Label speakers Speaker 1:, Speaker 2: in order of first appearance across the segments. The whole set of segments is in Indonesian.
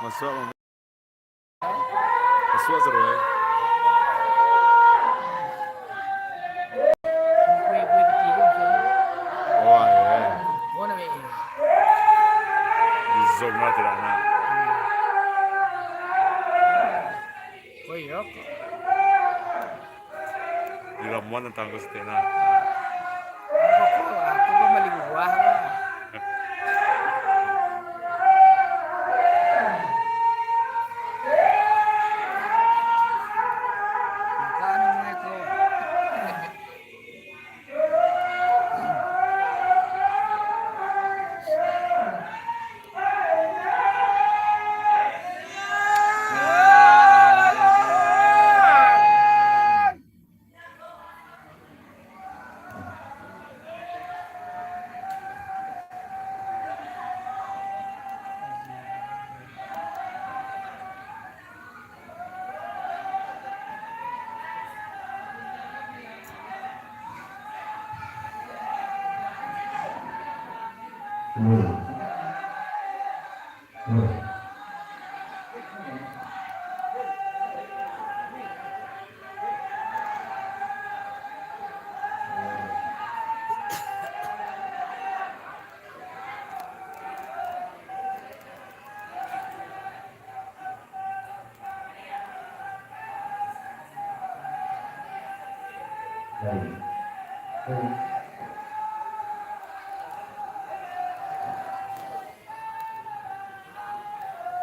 Speaker 1: Masuk, masuk seru ya.
Speaker 2: Kue-kue kecil itu.
Speaker 1: Oh ya,
Speaker 2: Oh namanya.
Speaker 1: di zoom lah tidak nak.
Speaker 2: Oh iya.
Speaker 1: Di ramuan tentang Gustena.
Speaker 2: Aku pembeli buah lah. Bukan namanya itu.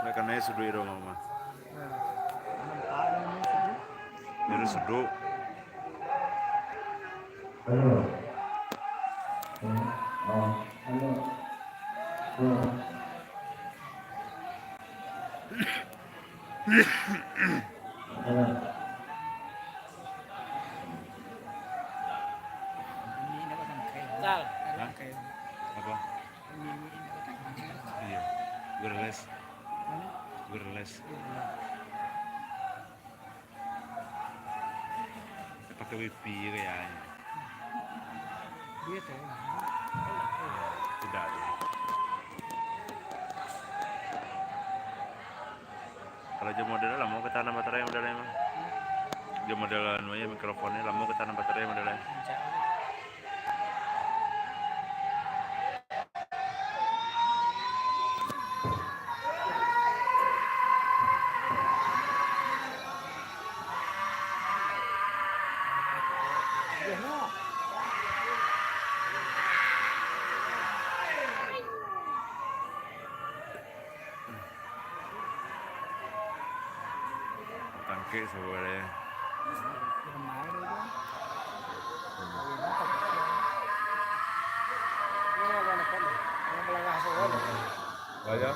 Speaker 1: Mereka naik sudu itu mama.
Speaker 2: Nampak namanya itu.
Speaker 1: Dari sudu.
Speaker 2: Ini dapat tangkai. Dal. Tangkai.
Speaker 1: Apa?
Speaker 2: Ini dapat tangkai.
Speaker 1: Iya. Gerles,
Speaker 2: Mana?
Speaker 1: gerles. Pakai wifi kayaknya.
Speaker 2: Dia tuh.
Speaker 1: Tidak ada. Kalau jam modelnya lah mau ke tanam baterai modelnya mah. Jam model anunya mikrofonnya lah mau ke tanam baterai modelnya. Tangke sebenarnya. Banyak.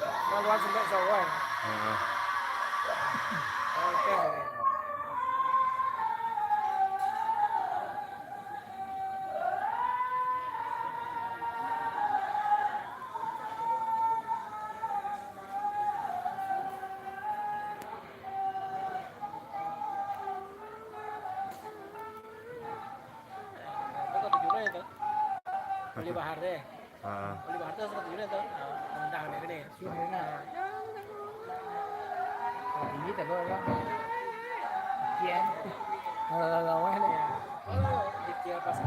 Speaker 2: Beli bahar deh.
Speaker 1: Ah.
Speaker 2: Beli bahar tuh 100 juta tuh. Tendang deh gede. Sini nah. Ini terus lah. Kian. Lawan ya. Di kian pas